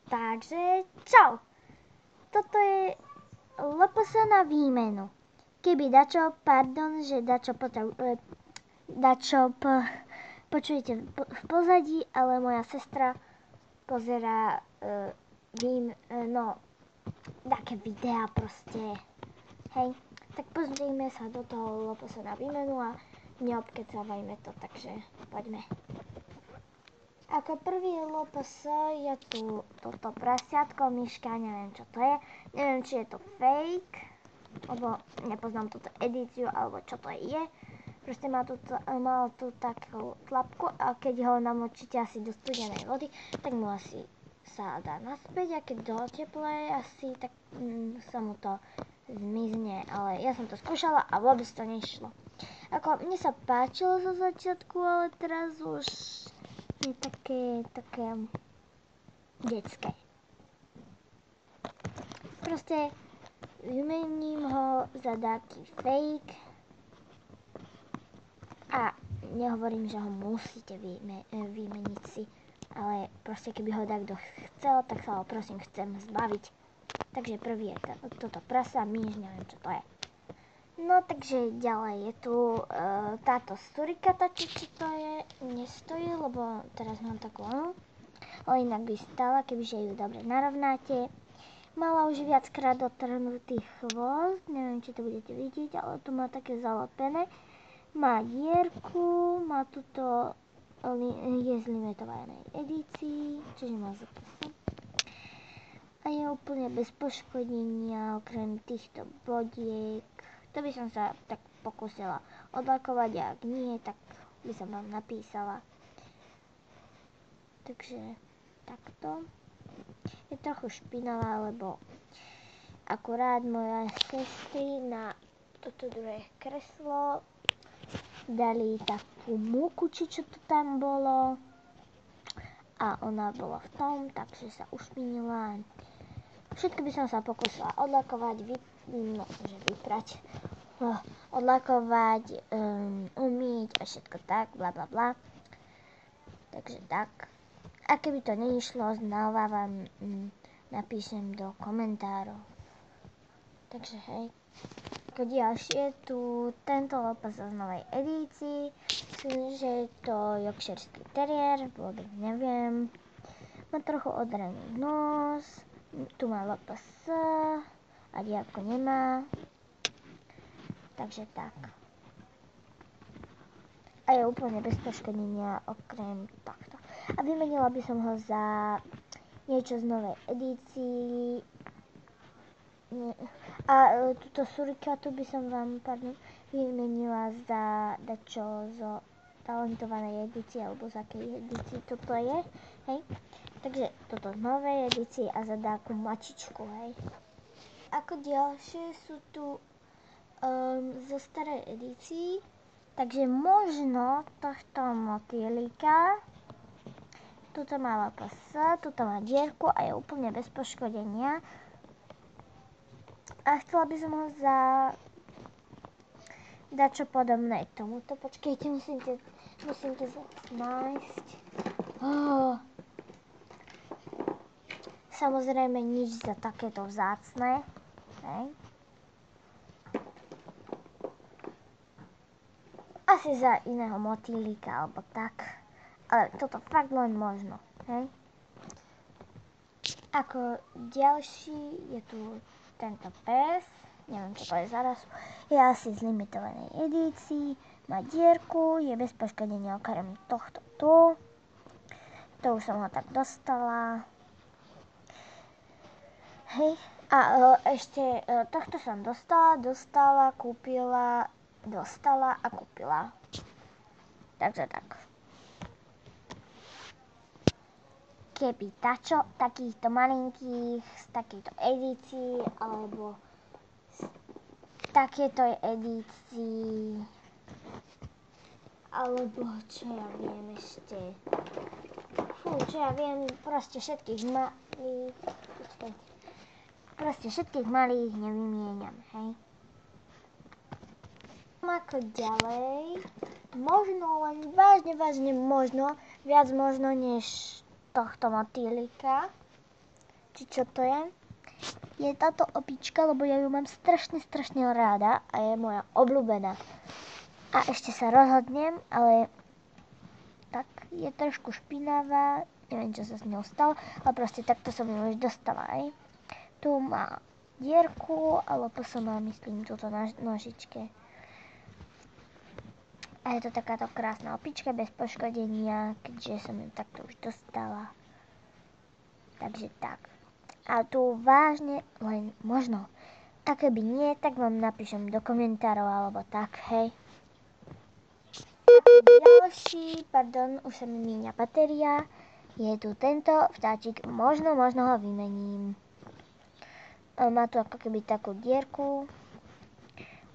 Takže čau. Toto je LPS na výmenu. Keby počujete v pozadí, ale moja sestra pozerá také videá proste. Hej, tak pozrime sa do toho LPS na výmenu a neobkecávajme to, takže poďme. Ako prvý LPS je tu toto prasiatko, myška, neviem čo to je. Neviem, či je to fake, lebo nepoznám túto edíciu, alebo čo to je. Proste mal tu takú tlapku a keď ho namočíte asi do studenej vody, tak mu asi sa dá naspäť a keď do teplej asi, tak sa mu to zmizne. Ale ja som to skúšala a vôbec to nešlo. Ako mne sa páčilo zo začiatku, ale teraz už je také detské. Proste vymením ho za taký fake a nehovorím, že ho musíte vymeniť si, ale proste keby ho takto chcel, tak sa ho prosím chcem zbaviť. Takže prvý je toto prasa, myš, neviem čo to je. No takže ďalej je tu táto surikata, čo to je, nestojí, lebo teraz mám takú onu, ale inak by stala, kebyže ju dobre narovnáte. Mala už viackrát dotrhnutý chvost, neviem či to budete vidieť, ale tu má také zalepené. Má dierku, má tuto, je z limitovanej edícii, čiže má zapasy. A je úplne bez poškodenia, okrem týchto bodiek. To by som sa tak pokúsila odlakovať a ak nie, tak by som vám napísala. Takže takto. Je trochu špinavá, lebo akurát moja sestry na toto druhé kreslo dali takú múku, či čo to tam bolo. A ona bola v tom, takže sa ušpinila. Všetko by som sa pokúsila odlakovať, vyprať, odlakovať, umyť a všetko tak, bla bla bla. Takže tak. A keby to neišlo, znova vám napíšem do komentárov. Takže hej. Ako ďalšie tu tento LPS z novej edícii. Myslím, že je to Yorkshireský teriér, vôbec neviem. Má trochu odraný nos. Tu má LPS a diaľku nemá. Takže tak. A je úplne bez poškodenia okrem tohto. A vymenila by som ho za niečo z novej edícii. A túto surikatu by som vám vymenila za dačo zo talentovanej edície, alebo z akej edícii toto je. Hej. Takže toto z novej edície a za takú mačičku, hej. Ako ďalšie sú tu zo starej edícii, takže možno tohto motýlika. Tuto má LPS, tuto má dierku a je úplne bez poškodenia. A chcela by som ho za dačo podobné tomuto. Počkejte, musím to nájsť. Samozrejme nič za takéto vzácne. Hej. Asi za iného motýlika alebo tak. Ale toto fakt len možno. Hej. Ako ďalší je tu tento pes. Neviem čo to je zaraz. Je asi z limitovanej edícii. Má dierku. Je bez poškodenia okrem tohto tu. To už som ho tak dostala. Hej, a ešte tohto som dostala, kúpila, dostala a kúpila. Takže tak. Keby dačo takýchto malinkých, z takejto edícii, alebo z takéto edícii, alebo čo ja viem ešte. Čo ja viem, proste všetkých malých, nevymieňam, hej. Ako ďalej, možno len vážne možno, viac možno než tohto motýlika. či čo to je táto opička, lebo ja ju mám strašne ráda a je moja obľúbená. A ešte sa rozhodnem, ale tak je trošku špinavá, neviem, čo sa s ňou stalo, ale proste takto som ju už dostala, aj. Tu má dierku, alebo som má, myslím, túto na nožičke. A je to takáto krásna opička bez poškodenia, keďže som ju takto už dostala. Takže tak. A tu vážne len možno. A keby nie, tak vám napíšem do komentárov alebo tak, hej. Ďalší, pardon, už sa mi míňa batéria. Je tu tento vtáčik, možno ho vymením. Má tu ako keby takú dierku.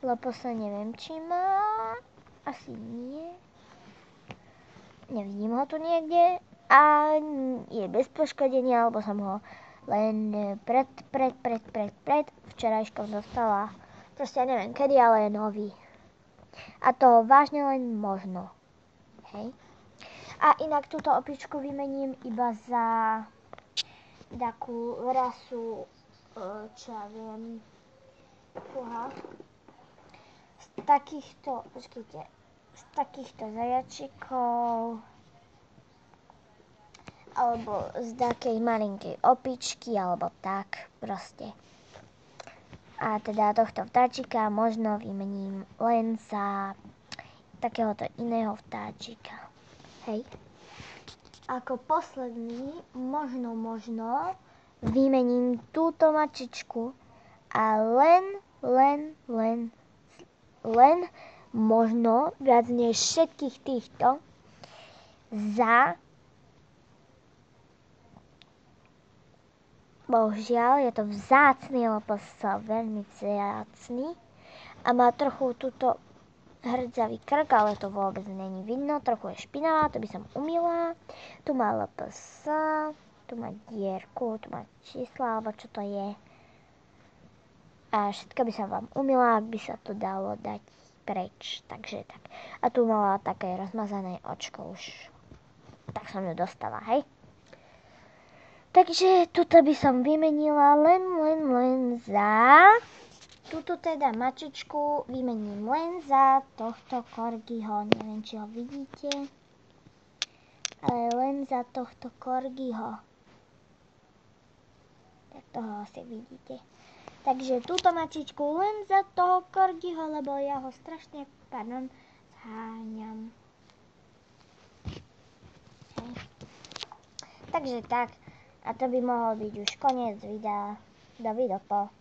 Loposa neviem, či má. Asi nie. Nevidím ho tu niekde. A je bez poškodenia, alebo som ho len pred včerajškom dostala. Proste ja neviem kedy, ale je nový. A to vážne len možno. Hej. A inak túto opičku vymením iba za takú rasu, čo ja viem, z takýchto zajačikov, alebo z takej malinkej opičky, alebo tak, proste. A teda tohto vtáčika možno vymením len za takéhoto iného vtáčika. Hej. Ako posledný, možno vymením túto mačičku a len možno viac než všetkých týchto za, bohužiaľ je to vzácny, lebo sa veľmi vzácny a má trochu túto hrdzavý krk, ale to vôbec není vidno, trochu je špinavá, to by som umýla. Tu má LPS, tu má dierku, tu má čísla, alebo čo to je. A všetko by som vám umýla, ak by sa to dalo dať preč, takže tak. A tu mala také rozmazané očko už, tak som ju dostala, hej. Takže tuto by som vymenila len za... Túto teda mačičku vymením len za tohto korgiho, neviem, či ho vidíte, ale len za tohto korgiho. Tak toho asi vidíte. Takže túto mačičku len za toho korgiho, lebo ja ho strašne, zháňam. Hej. Takže tak, a to by mohol byť už koniec videa. Dovidoko.